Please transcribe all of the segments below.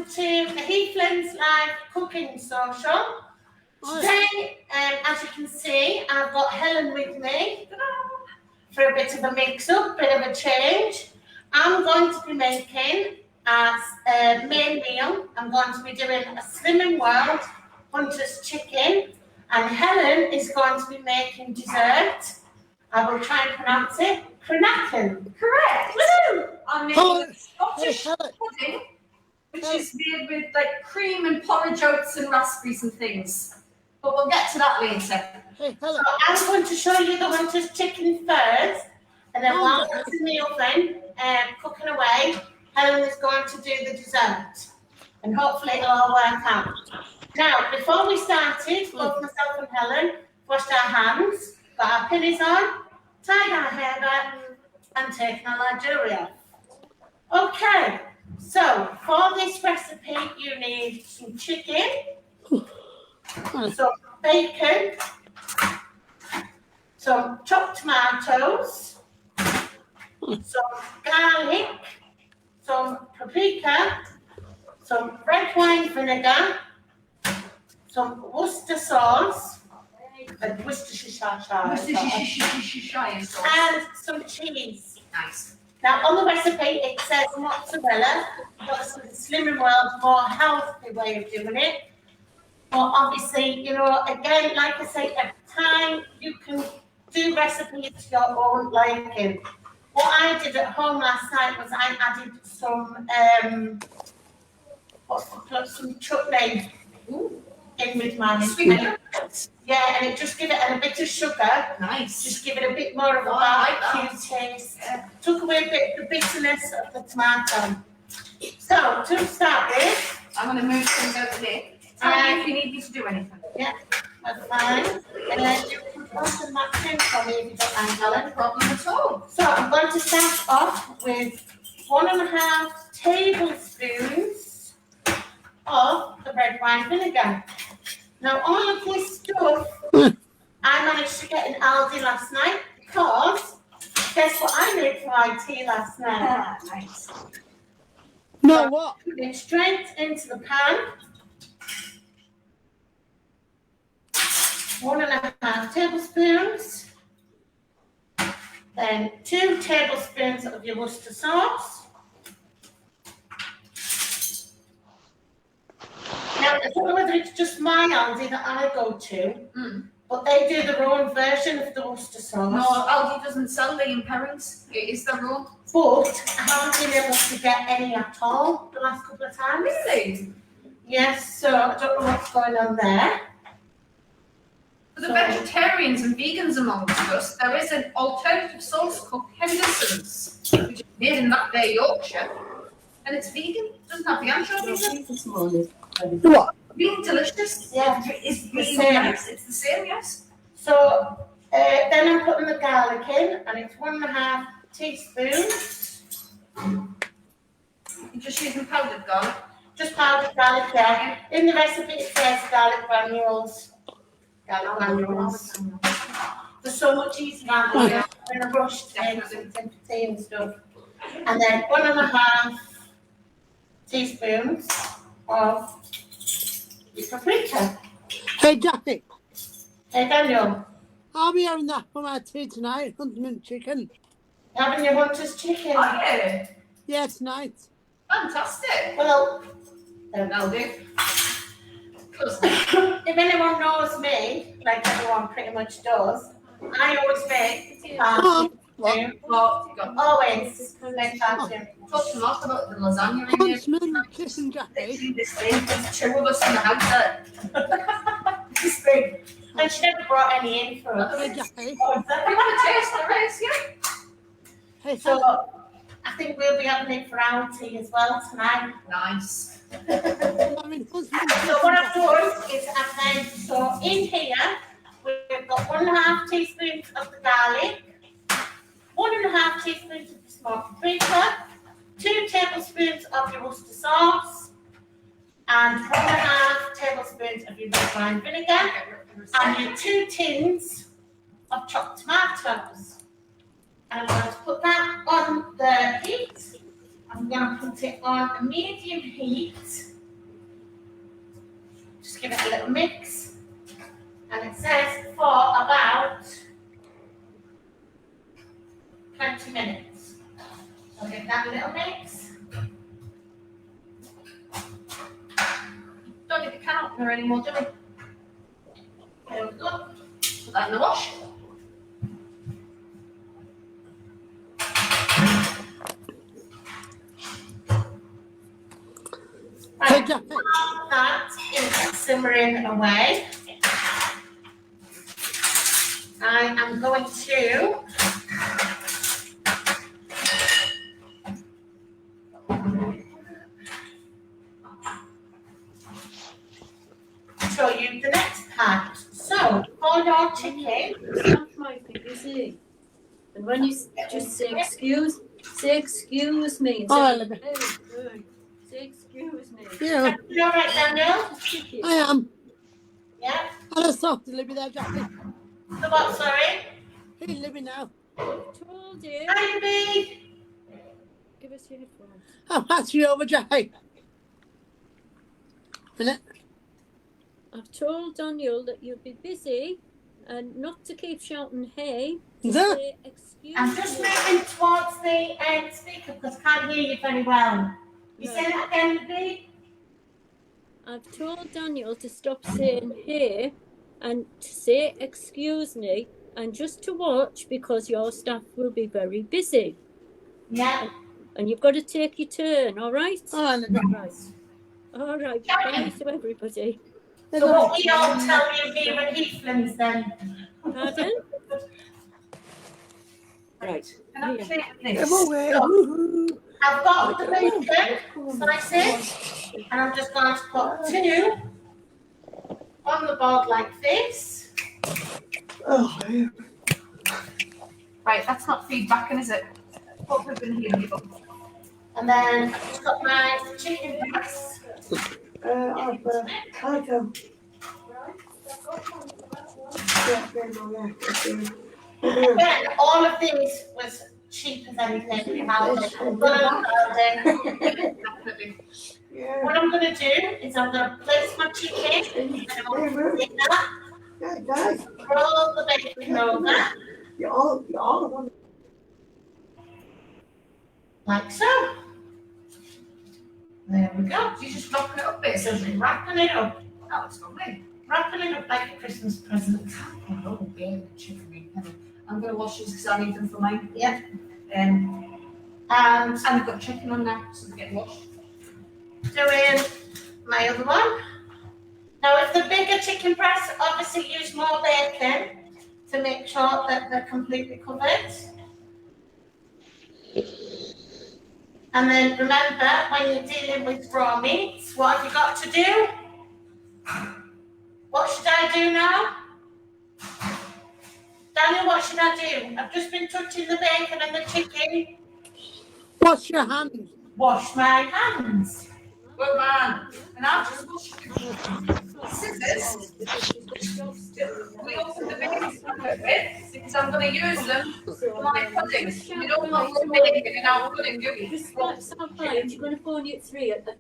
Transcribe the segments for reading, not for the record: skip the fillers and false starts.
to the Heathlands live cooking social. Today, as you can see, I've got Helen with me for a bit of a mix-up, bit of a change. I'm going to be making as a main meal. I'm going to be doing a Slimming World Hunter's chicken, and Helen is going to be making dessert. I will try and pronounce it. Cranachan. Correct. Woo! I'm making Scottish pudding, which is made with like cream and porridge oats and raspberries and things. But we'll get to that later. So I'm going to show you the Hunter's chicken first, and then while it's in the oven, cooking away, Helen is going to do the dessert. And hopefully it'll all work out. Now, before we started, both myself and Helen washed our hands, got our pinnies on, tied our hair back, and taken all our jewellery off. Okay, so for this recipe, you need some chicken, some bacon, some chopped tomatoes, some garlic, some paprika, some red wine vinegar, some Worcester sauce, and Worcestershire sauce, and some cheese. Nice. Now, on the recipe, it says mozzarella, but it's a Slimming World, more healthy way of doing it. But obviously, you know, again, like I say, at the time, you can do recipes to your own liking. What I did at home last night was I added some, some chutney in with my yeah, and it just give it a bit of sugar. Nice. Just give it a bit more of a barbecue taste. Took away a bit of the bitterness of the tomato. So, to start with, I'm going to move things over there. Tell me if you need me to do anything. Yeah, that's fine. And then you can open that tin for me if you don't mind, Helen. No problem at all. So, I'm going to start off with 1.5 tablespoons of the red wine vinegar. Now, all of this stuff I managed to get in Aldi last night because guess what I made for my tea last night? Nice. No, what? Put it straight into the pan. 1.5 tablespoons. Then 2 tablespoons of your Worcester sauce. Now, I don't know whether it's just my Aldi that I go to, but they do their own version of the Worcester sauce. No, Aldi doesn't sell the imperings. It is their own. But I haven't been able to get any at all the last couple of times. Really? Yes, so I don't know what's going on there. For the vegetarians and vegans amongst us, there is an alternative sauce called Henderson's, which is made in that there Yorkshire, and it's vegan. It doesn't have the anchovies. What? Really delicious. Yeah, It's really nice. It's the same, yes. So then I'm putting the garlic in, and it's 1.5 teaspoons. You're just using powdered garlic. Just powdered garlic there. In the recipe it says garlic granules. Garlic granules. They're so much easier than in a rush to make some tea and stuff. And then 1.5 teaspoons of paprika. Hey, Jackie, Hey Daniel, I'll be having that for my tea tonight, hunting chicken. having your Hunter's chicken? Oh, yeah. Yeah, tonight. Fantastic. Well, That'll do. Close. if anyone knows me, like everyone pretty much does, I always make always make party. Talk to Mark about the lasagna in here. Huntsman, chicken, Jackie. Literally this thing. There's 2 of us in the house there. This thing. And she never brought any in for us. Hey, Jackie. You want to taste the rice, yeah? Hey, So I think we'll be having it for our tea as well tonight. Nice. I mean, husband, So what I've done is I've then, so in here, we've got 1.5 teaspoons of the garlic, 1.5 teaspoons of the smoked paprika, 2 tablespoons of your Worcester sauce, and 1.5 tablespoons of your red wine vinegar, and your 2 tins of chopped tomatoes. And I'm going to put that on the heat. I'm going to put it on a medium heat Just give it a little mix. And it says for about 20 minutes. So give that a little mix. Don't need the can opener anymore, do we? There we go. Put that in the wash. Hey, Right, Jackie. while that is simmering away, I am going to show you the next part. So, for your chicken, Staff might be busy. And when you just say excuse me. And Oh, say, Olivia. hey, say excuse me. Yeah, you all right, Daniel? I am. Yeah? I just talked to Libby there, Jackie. The what, sorry? He's living now. Told you. Hi, Libby. Give us your headphones. I'll pass you over, Jackie. Minute. I've told Daniel that you'll be busy and not to keep shouting hey. To Is that? say excuse I'm just me. moving towards the speaker because I can't hear you very well. You say that again, Libby? I've told Daniel to stop saying hey and to say excuse me and just to watch because your staff will be very busy. Yeah. And you've got to take your turn, all right? Oh, Olivia. Right. All right. Bye to everybody. So what we all tell you here at Heathlands then? Pardon? Right. Can I Yeah. play with Come this? away. Woohoo. I've got the bacon slices and I'm just going to put 2 on the board like this. Oh, yeah. Right, that's not feedback, is it? Hope we've been hearing you. And then I've just got my chicken breast. I've Cranachan. Again, all of these was cheap as anything. Definitely. What I'm going to do is I'm going to place my chicken and I'm going to take that, roll the bacon over, like so. There we go. You just wrapping it up, So basically. we're wrapping it up. That looks lovely. Wrapping it up like a Christmas present. Oh, bacon, chicken, I'm going to wash these because I need them for mine. Yeah. And I've got chicken on there, so they get washed. Doing my other one. Now, if the bigger chicken breasts, obviously use more bacon to make sure that they're completely covered. And then remember, when you're dealing with raw meats, what have you got to do? What should I do now? Daniel, what should I do? I've just been touching the bacon and the chicken. Wash your hands. Wash my hands. Good man. And I've just washed scissors. We open the bacon bit because I'm going to use them for my pudding. We don't want the bacon in our pudding, do we? Just stop by. You're going to phone you at 3 at the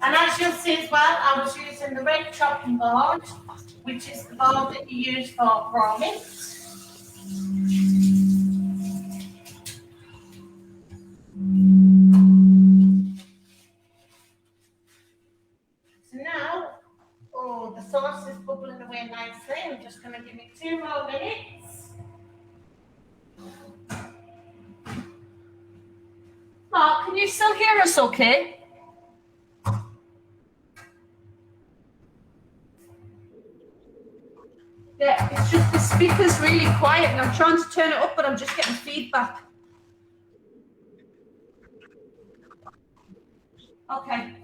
And as you'll see as well, I was using the red chopping board, which is the board that you use for raw meat. So now, oh, the sauce is bubbling away nicely. I'm just going to give it 2 more minutes. Mark, can you still hear us okay? Yeah, it's just the speaker's really quiet and I'm trying to turn it up, but I'm just getting feedback. Okay.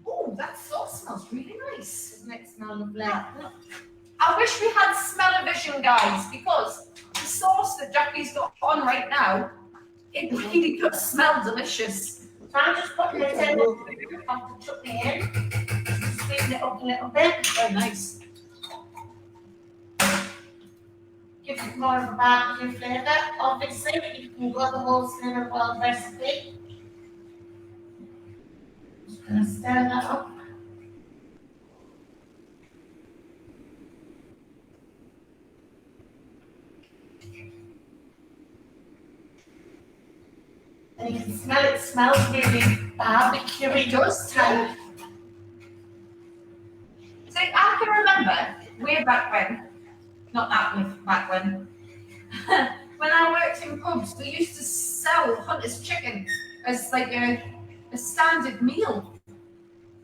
Oh, that sauce smells really nice. Doesn't it smell lovely? I wish we had smell-o-vision, guys, because the sauce that Jackie's got on right now, it really does smell delicious. So I'm just putting it in of the chutney in, sweeten it up a little bit. Very nice. Give it more of a barbecue flavour. Obviously, you can go the whole cinnamon roll recipe. Just going to stir that up. And you can smell it smells really barbecue-y, does type. See, I can remember way back when, not that with back when, when I worked in pubs, we used to sell Hunter's chicken as like a standard meal.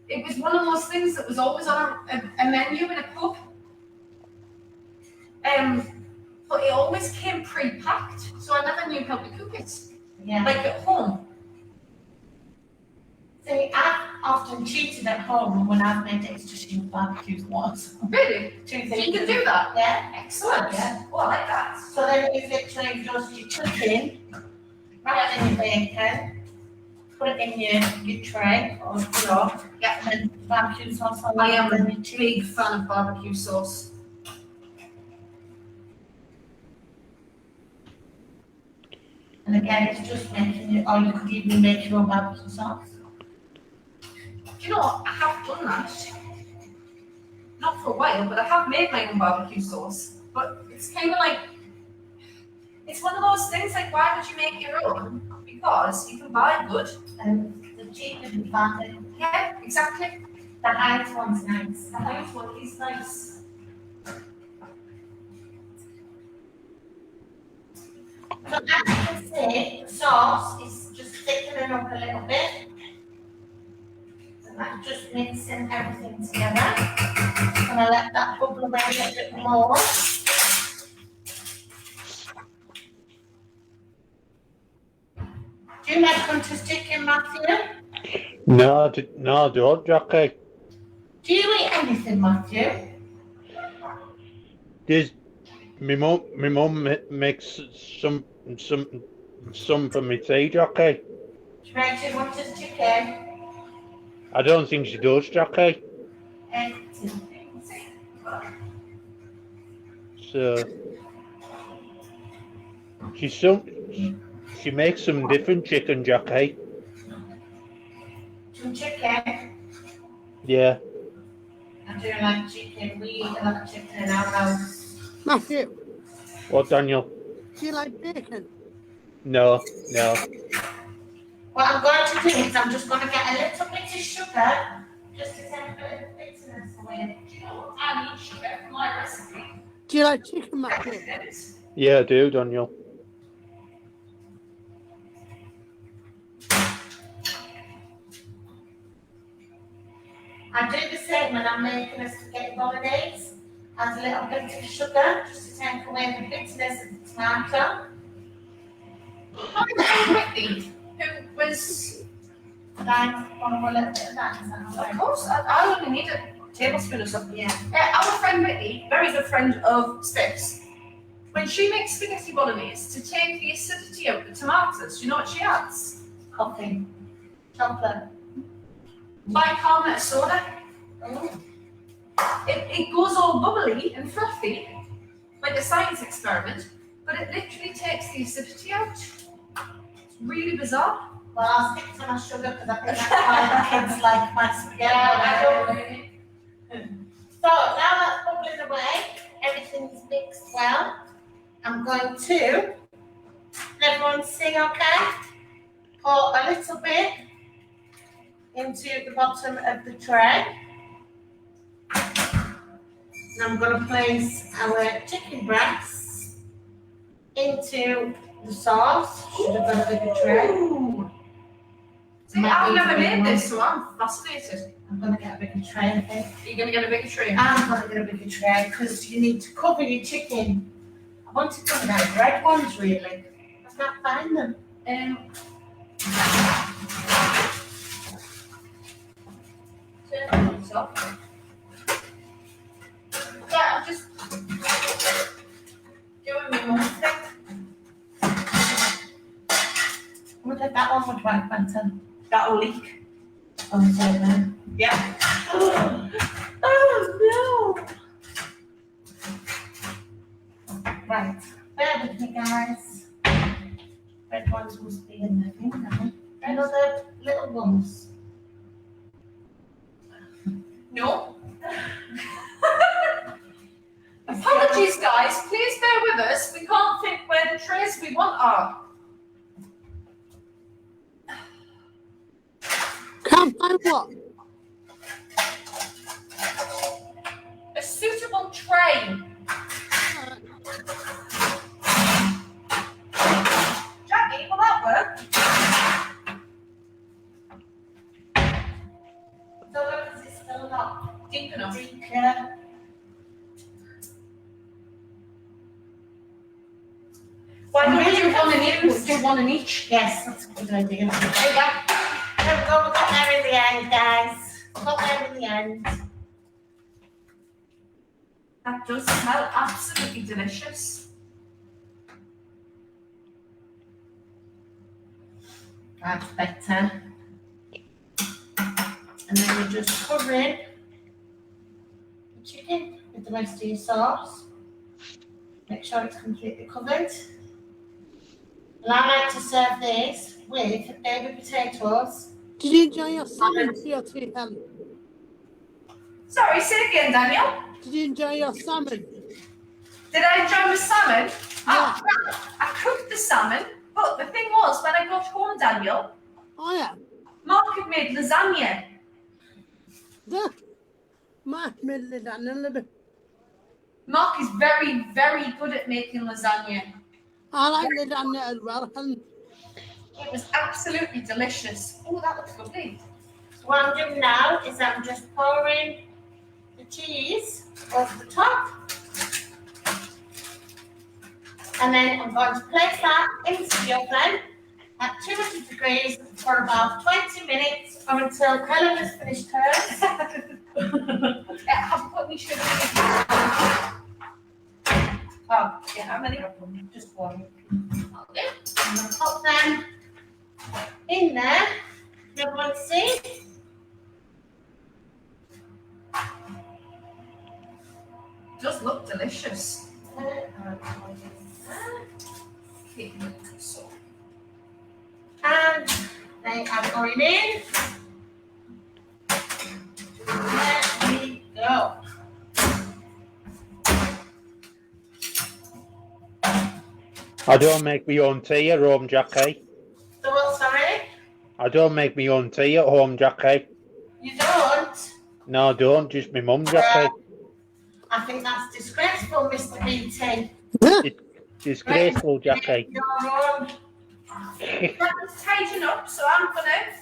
It was one of those things that was always on a menu in a pub. But it always came pre-packed, so I never knew how to cook it. Yeah. Like at home. See, I've often cheated at home when I've made extra cheap barbecue sauce. Really? Two So things. you can do that? Yeah. Excellent. Yeah. Oh, I like that. So then you literally roast your chicken, wrap it in your bacon, put it in your tray or Yeah. and barbecue sauce on I am it, and a your big cheese. fan of barbecue sauce. And again, it's just making it, or you could even make your own barbecue sauce. Do you know what? I have done that. Not for a while, but I have made my own barbecue sauce. But it's kind of like, it's one of those things like, why would you make your own? Because you can buy good. And the cheap is bad. Yeah, exactly. The Heinz one's nice. The Heinz one is nice. So as you can see, the sauce is just thickening up a little bit. And that's just mixing everything together. I'm gonna let that bubble away a little bit more. Do you like Hunter's chicken, Matthew? No, I don't, Jackie. Do you eat anything, Matthew? There's my mum makes some for me tea, Jackie. Do you like Hunter's chicken? I don't think she does, Jackie. So she makes some different chicken, Jackie. Some chicken? Yeah. I do like chicken. We eat a lot of chicken in our house. Matthew, What, Daniel? do you like bacon? No. What I'm going to do is I'm just going to get a little bit of sugar, just to take a bit of bitterness away. Do you know what? I need sugar for my recipe. Do you like chicken, Matthew? Yeah, I do, Daniel. I do the same when I'm making a spaghetti bolognese. Add a little bit of sugar, just to take away the bitterness of the tomato. Whitney, who was, Like, one a little bit of that. Is that all of right? course, I only need a tablespoon or something. Yeah. Our friend Whitney, very good friend of Steph's, when she makes spaghetti bolognese, to take the acidity out of the tomatoes, do you know what she adds? Coffee. Chocolate. Bicarbonate soda. Mm. It goes all bubbly and fluffy, like a science experiment, but it literally takes the acidity out. It's really bizarre. Well, I'll stick to my sugar because I think that's why the kids like my spaghetti. So now that's bubbling away, everything's mixed well. I'm going to, everyone sing okay? Pour a little bit into the bottom of the tray. And I'm going to place our chicken breasts into the sauce. Should have got a bigger tray. Ooh. See, Might I've need never a big made one. this, so I'm fascinated. I'm going to get a bigger tray, I think. Are you going to get a bigger tray? I'm going to get a bigger tray because you need to cover your chicken. I wanted some of those red ones, really. I can't find them. Turn this off. Yeah, I'm just doing my own thing. I'm going to take that one with white better. That'll leak. Oh, is that there? Yeah. Oh, no. Right. crumbs? No. Apologies, guys. Please bear with us. We can't think where the trays we want are. Can't find what? A suitable tray. Jackie, will that work? So long as it's still not Deep enough. deep, yeah. Why don't we do one in each? Let's do one in each. Yes, that's a good idea. There you go. There we go, we got there in the end, guys. Got there in the end. That does smell absolutely delicious. That's better. And then we're just covering the chicken with the rest of your sauce. Make sure it's completely covered. And I like to serve this with baby potatoes. Did you enjoy your salmon, tea, Helen? Sorry, say it again, Daniel. Did you enjoy your salmon? Did I enjoy the salmon? Yeah. I cooked the salmon, but the thing was, when I got home, Daniel, Oh, yeah. Mark had made lasagna. The Mark made lasagna. Mark is very, very good at making lasagna. I like lasagna as well, Helen. It was absolutely delicious. Oh, that looks lovely. So what I'm doing now is I'm just pouring the cheese over the top. And then I'm going to place that into the oven at 200 degrees for about 20 minutes or until Helen has finished hers. Have you put any sugar in it? Oh, yeah, how many? Just one. Okay. I'm going to pop them in there. Everyone see? Does look delicious. And they are going in. There we go. I don't make my own tea at home, Jackie. So what, sorry? I don't make my own tea at home, Jackie. You don't? No, I don't. Just my mum, Jackie. I think that's disgraceful, Mr. BT. Disgraceful, Jackie. Your own. That's tighten up, so I'm gonna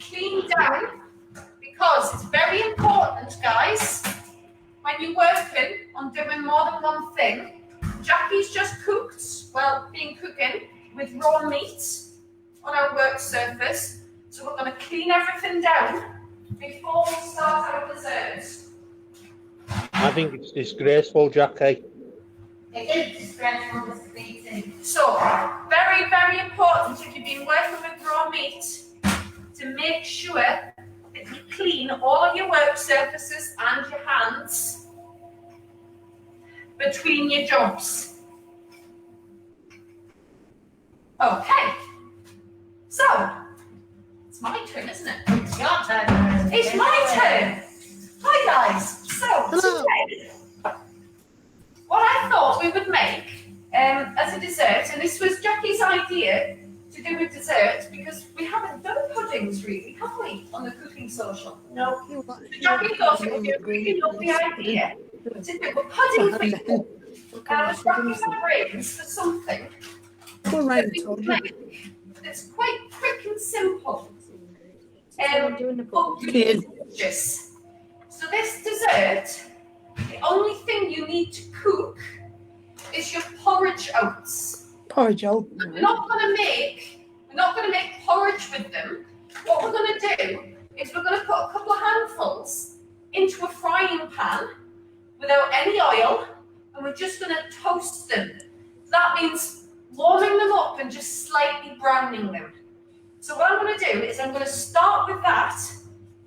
clean down because it's very important, guys, when you're working on doing more than one thing. Jackie's just cooked, been cooking with raw meat on our work surface, so we're gonna clean everything down before we start our dessert. I think it's disgraceful, Jackie. It is disgraceful, Mr. BT. So, very, very important if you've been working with raw meat to make sure that you clean all of your work surfaces and your hands between your jobs. Okay, so it's my turn, isn't it? It's your turn. It's my turn. Hi guys. So Hello. today, what I thought we would make as a dessert, and this was Jackie's idea to do a dessert because we haven't done puddings really, have we, on the cooking social? No. So Jackie thought it would be a really lovely idea to do a pudding thing. And I was racking my brains for something All right, Toby. it's quite quick and simple. Someone doing the But Okay. delicious. So this dessert, the only thing you need to cook is your porridge oats. Porridge, oh. We're not going to make porridge with them. What we're going to do is we're going to put a couple of handfuls into a frying pan without any oil, and we're just going to toast them. That means warming them up and just slightly browning them. So what I'm going to do is I'm going to start with that,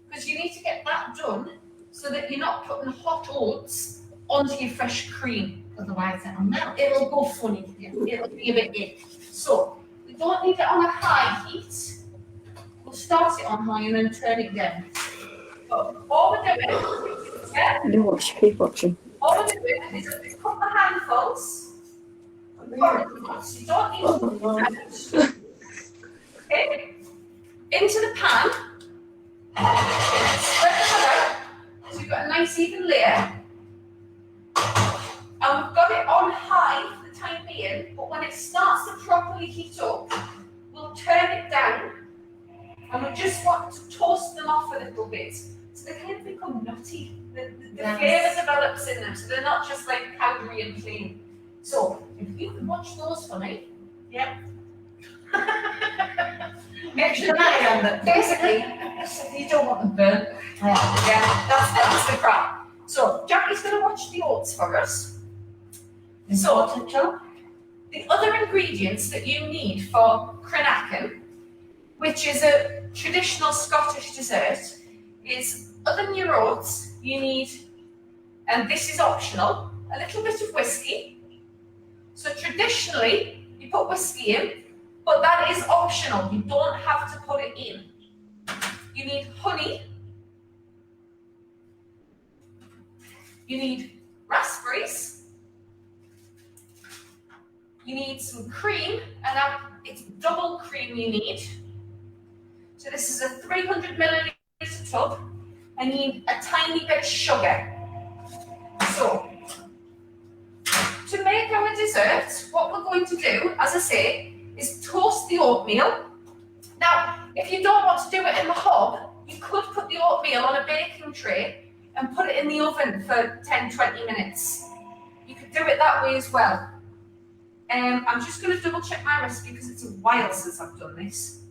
because you need to get that done so that you're not putting hot oats onto your fresh cream. Otherwise it'll melt. It'll go funny. It'll be a bit ick. So we don't need it on a high heat. We'll start it on high and then turn it down. But all we're doing, yeah, Keep watching. all we're doing is a couple of handfuls. You don't need to okay, into the pan. Spread them out so you've got a nice even layer. And we've got it on high for the time being, but when it starts to properly heat up, we'll turn it down and we just want to toast them off a little bit so they kind of become nutty. The flavour develops in them, so they're not just like powdery and plain. So if you can watch those for me. Yep. Make sure basically, you don't want them burnt. Yeah, that's the crap. So Jackie's going to watch the oats for us. So the other ingredients that you need for Cranachan, which is a traditional Scottish dessert, is other than your oats, you need, and this is optional, a little bit of whiskey. So traditionally, you put whiskey in, but that is optional. You don't have to put it in. You need honey. You need raspberries. You need some cream, and it's double cream you need. So this is a 300 milliliter tub, and you need a tiny bit of sugar. So, to make our dessert, what we're going to do, as I say, is toast the oatmeal. Now, if you don't want to do it in the hob, you could put the oatmeal on a baking tray and put it in the oven for 10-20 minutes. You could do it that way as well. I'm just going to double check my recipe because it's a while since I've done this.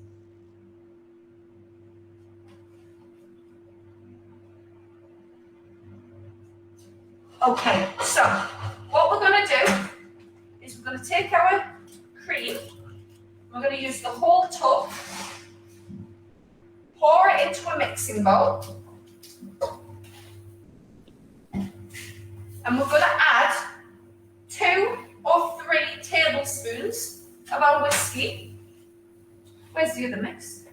Okay, so what we're going to do is we're going to take our cream, we're going to use the whole tub, pour it into a mixing bowl, and we're going to add 2 or 3 tablespoons of our whiskey. Where's the other mix?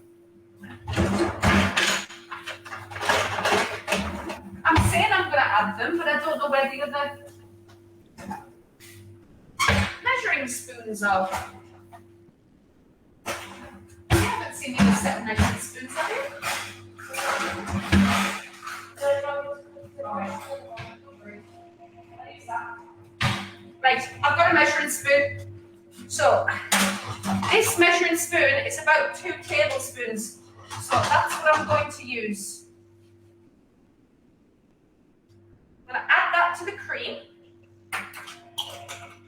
I'm saying I'm going to add them, but I don't know where the other measuring spoons are. I haven't seen you set of measuring spoons, have you? Right, I've got a measuring spoon. So, this measuring spoon is about 2 tablespoons. So that's what I'm going to use. I'm going to add that to the cream.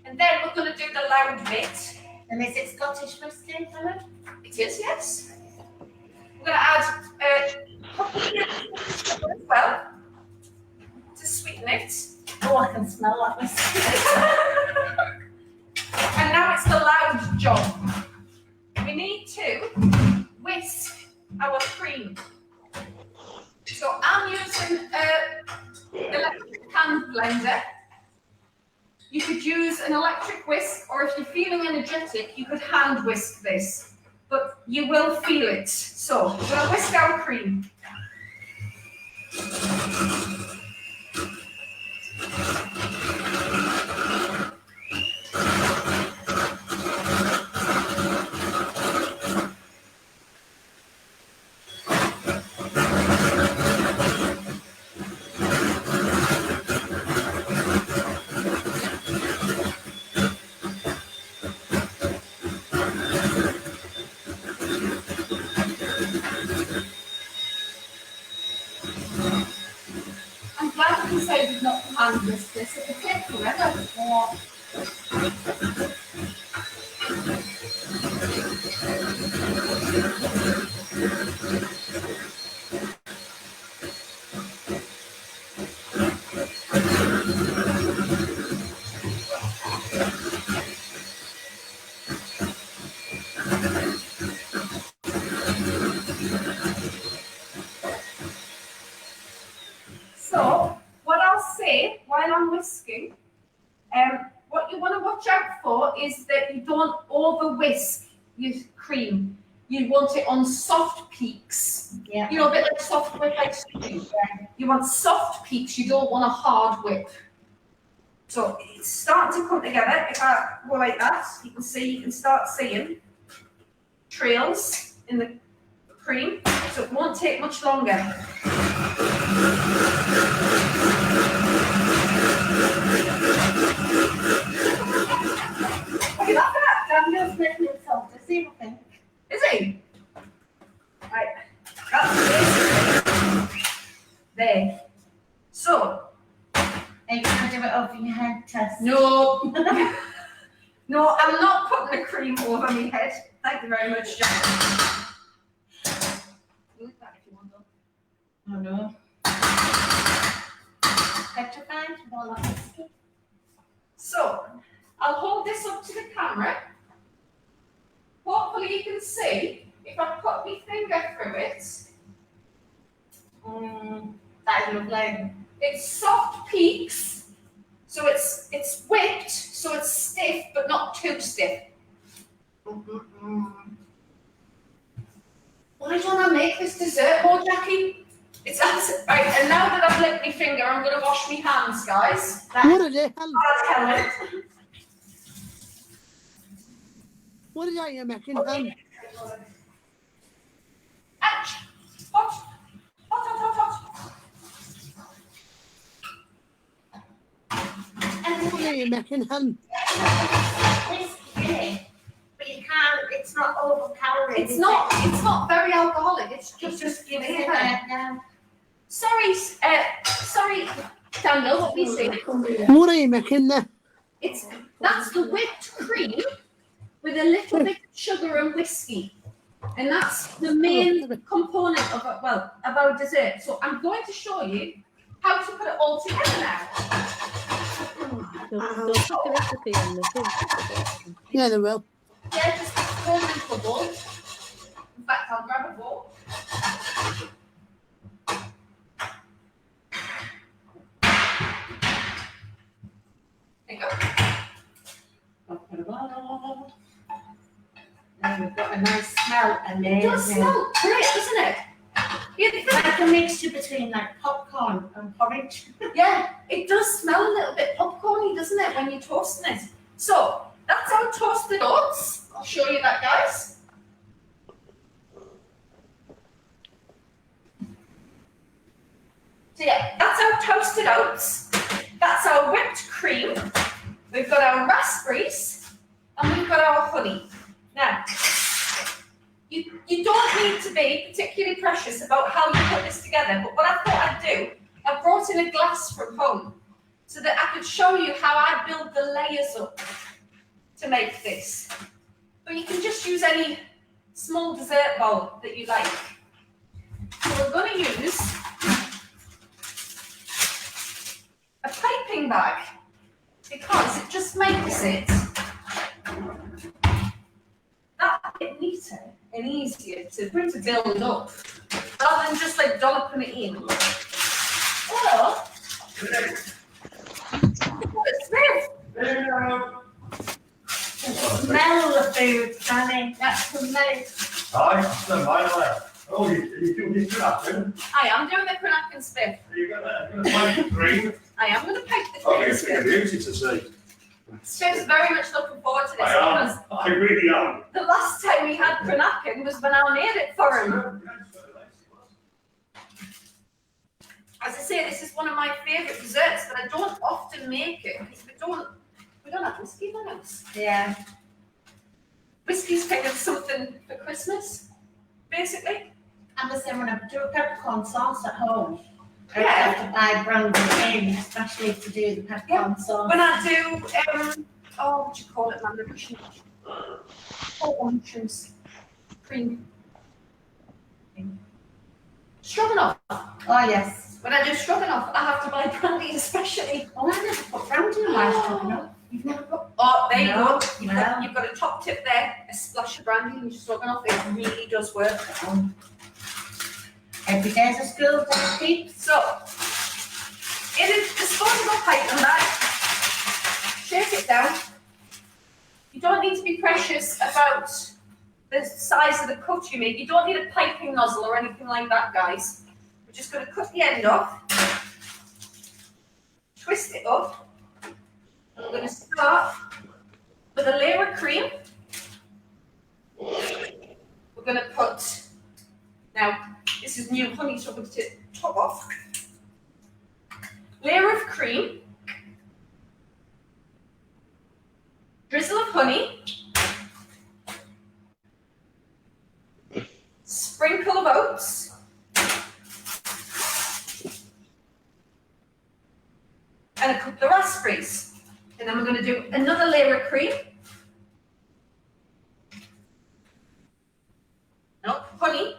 And then we're going to do the loud bit. And is it Scottish whiskey, Helen? It is, yes. We're going to add a couple of tablespoons of sugar as well to sweeten it. Oh, I can smell that whiskey. And now it's the loud job. We need to whisk our cream. So I'm using an electric hand blender. You could use an electric whisk, or if you're feeling energetic, you could hand whisk this. But you will feel it. So we're going to whisk our cream. I'm glad you decided not to hand whisk this. It would take forever. So, what I'll say while I'm whisking, what you want to watch out for is that you don't over whisk your cream. you want it on soft peaks. Yeah. You know, a bit like soft whip ice cream. You want soft peaks, you don't want a hard whip. So it's starting to come together. If I go like that, you can start seeing trails in the cream. So it won't take much longer. Look at that. Daniel's making himself dizzy, I think. Is he? Right. That's basically there. So, Are you going to do it over your head, Tess? no. No, I'm not putting the cream over my head. Thank you very much, Jack. You like that if you want to. Oh no. Petrified? Well, that's So, I'll hold this up to the camera. Hopefully you can see if I put my finger through it. that is lovely. It's soft peaks, so it's whipped, so it's stiff but not too stiff. Why don't I make this dessert more, Jackie? It's right, and now that I've licked my finger, I'm going to wash my hands, guys. What are they, Helen? I'll tell it. What are you making, Helen? Ouch! Hot! Hot, hot, hot, hot. What are you making, Helen? Whiskey, but you can't, it's not over calories. It's not very alcoholic, it's just gives giving it it. a Sorry, Daniel, what we say? What are you making there? That's the whipped cream with a little bit of sugar and whiskey. And that's the main component of our dessert. So I'm going to show you how to put it all together now. They'll put the recipe on the thing. Yeah, they will. Yeah, just pour it into a bowl. In fact, I'll grab a bowl. There you go. And we've got a nice smell, It does amazing. smell great, doesn't it? Like a mixture between like popcorn and porridge. Yeah, it does smell a little bit popcorny, doesn't it, when you're toasting it? So, that's our toasted oats. I'll show you that, guys. So yeah, that's our toasted oats. That's our whipped cream. We've got our raspberries, and we've got our honey. Now, you don't need to be particularly precious about how you put this together, but what I thought I'd do, I brought in a glass from home so that I could show you how I build the layers up to make this. But you can just use any small dessert bowl that you like. So we're going to use a piping bag because it just makes it that bit neater and easier to build up rather than just like dolloping it in. Or Smell the food, Danny. That's the most. Hi, never mind, oh, you doing this afternoon? I am doing the Cranachan spiff. You got that? You're going to green? I am going to pipe the Okay, cream it's going spiff. to be easy to see. Steve's very much looking forward to this I because am. I really am. the last time we had Cranachan was when I made it for him. As I say, this is one of my favourite desserts, but I don't often make it because we don't have whiskey in the house. Yeah. Whiskey's kind of something for Christmas, basically. I'm the same when I do a peppercorn sauce at home. I Yeah. have to buy brandy in, especially to do the peppercorn sauce. When I do, what do you call it, man? Mushrooms. Cream. Stroganoff. Oh yes. When I do stroganoff, I have to buy brandy especially. Oh, I never put brandy in my stroganoff. You've never put. Oh, there you No, go. You've got a top tip there, a splash of brandy in your stroganoff. It really does work. Every day's a school day, peeps. So, in a disposable piping bag, shake it down. You don't need to be precious about the size of the cut you make. You don't need a piping nozzle or anything like that, guys. We're just going to cut the end off, twist it up. And we're going to start with a layer of cream. We're going to put, now this is new honey, so I'm going to take the top off. Layer of cream, drizzle of honey, sprinkle of oats, and a couple of raspberries. And then we're going to do another layer of cream. Honey,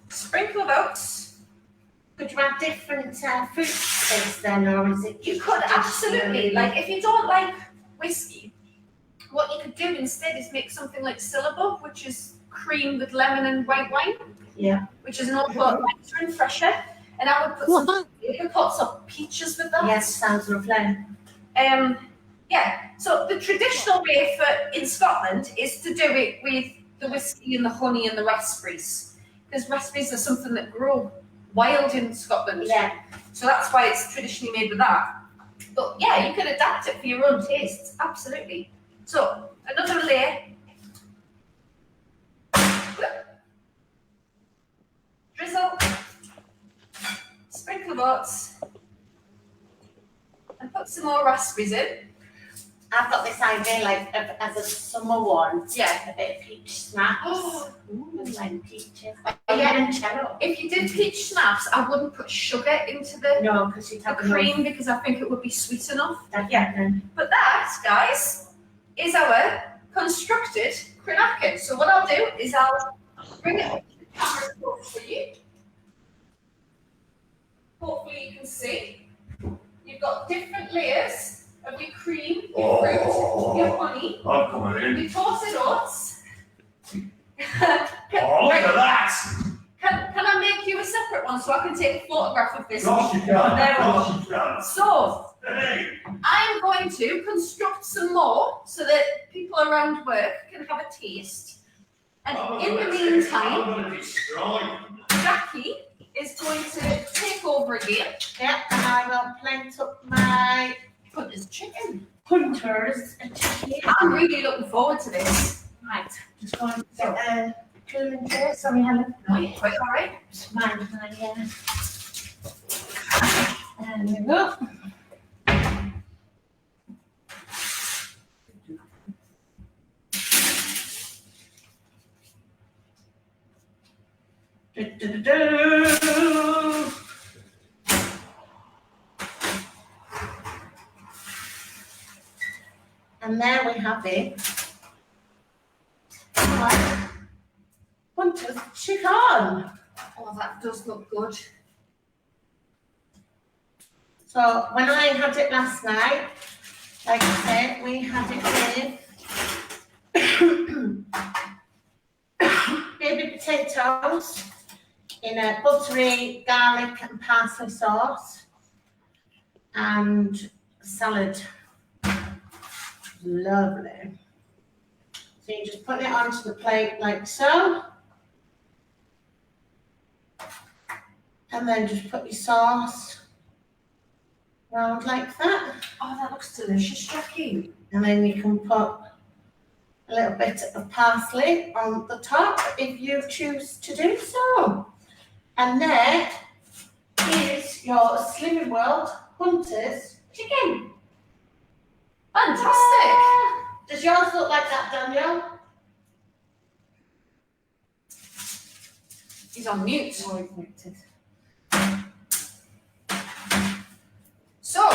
sprinkle of oats. Could you add different fruit bits then, or is it? You could absolutely, like if you don't like whiskey, what you could do instead is make something like syllabub, which is cream with lemon and white wine. Yeah. Which is an awful lot lighter and fresher. And I would put some apricots or peaches with that. Yes, sounds lovely. Yeah, so the traditional way in Scotland is to do it with the whiskey and the honey and the raspberries. Because raspberries are something that grow wild in Scotland. Yeah. So that's why it's traditionally made with that. But yeah, you can adapt it for your own tastes, absolutely. So, another layer. Drizzle. Sprinkle of oats. And put some more raspberries in. I've got this idea, like as a summer one. Yeah. A bit of peach snaps. Ooh. Like peaches. Yeah. And cherry. If you did peach snaps, I wouldn't put sugar into the No, because you'd have cream because I think it would be sweet enough. Yeah. But that, guys, is our constructed Cranachan. So what I'll do is I'll bring it up to the camera close for you. Hopefully you can see. You've got different layers of your cream, your fruit, your honey. I'm coming in. You toss it oats. Oh, look at that! Can I make you a separate one so I can take a photograph of this? Gosh, you can. There we go. Gosh, you can. So, Hey! I'm going to construct some more so that people around work can have a taste. And in the I'm meantime, gonna destroy you. Jackie is going to take over again. Yeah, and I will plant up my Hunter's chicken. hunters and chicken. I'm really looking forward to this. Right, just going to get a cooling tray. Sorry, Helen. No, you're quite all right. Just mind my, there we go. And there we have it. Hunter's chicken. Oh, that does look good. So when I had it last night, like I said, we had it with baby potatoes in a buttery garlic and parsley sauce and salad. Lovely. So you just put it onto the plate like so. And then just put your sauce around like that. Oh, that looks delicious, Jackie. And then you can put a little bit of parsley on the top if you choose to do so. And there is your Slimming World Hunter's chicken. Fantastic. Does yours look like that, Daniel? He's on mute. Oh, he's muted. So,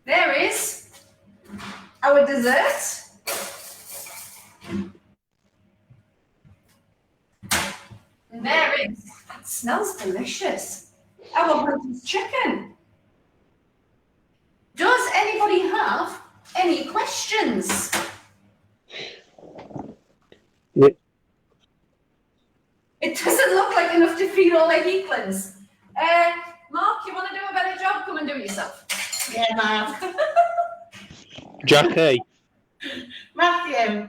there is our dessert. And there is, that smells delicious. Our Hunter's chicken. Does anybody have any questions? Yeah. It doesn't look like enough to feed all the Heathlands. Mark, you want to do a better job? Come and do it yourself. Yeah, Mark. Jackie, Matthew.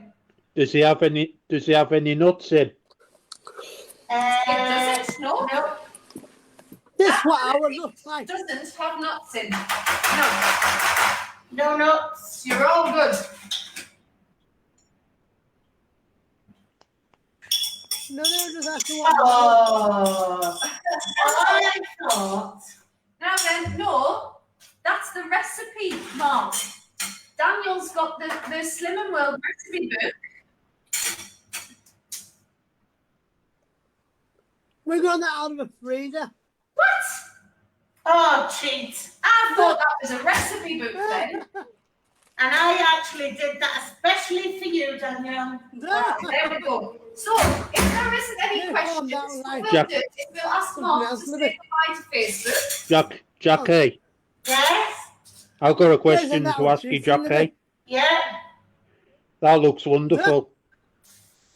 does he have any nuts in? It doesn't, no. No. This what ours looks like. Doesn't have nuts in. No, No nuts. you're all good. No, just have to watch. Oh. I thought. Now then, no, that's the recipe, Mark. Daniel's got the Slim and World recipe book. We got that out of a freezer. What? Oh, cheat. I thought that was a recipe book then. And I actually did that especially for you, Daniel. There we go. So, if there isn't any Yeah, questions, calm down, what Jack. we'll do is we'll ask Mark to say goodbye to Facebook. Jackie, Yes? I've got a question There's to another ask you, cheese in Jackie. Yeah. That looks wonderful.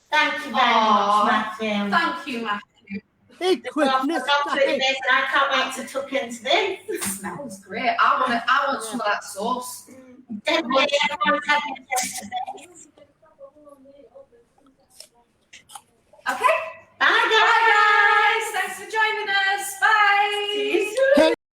Thank you very Aw. much, Matthew. Thank you, Matthew. Hey, quickness, Absolutely Jackie. amazing. I can't wait to tuck into this. It smells great. I want some of that sauce. Definitely everyone's having a taste of it.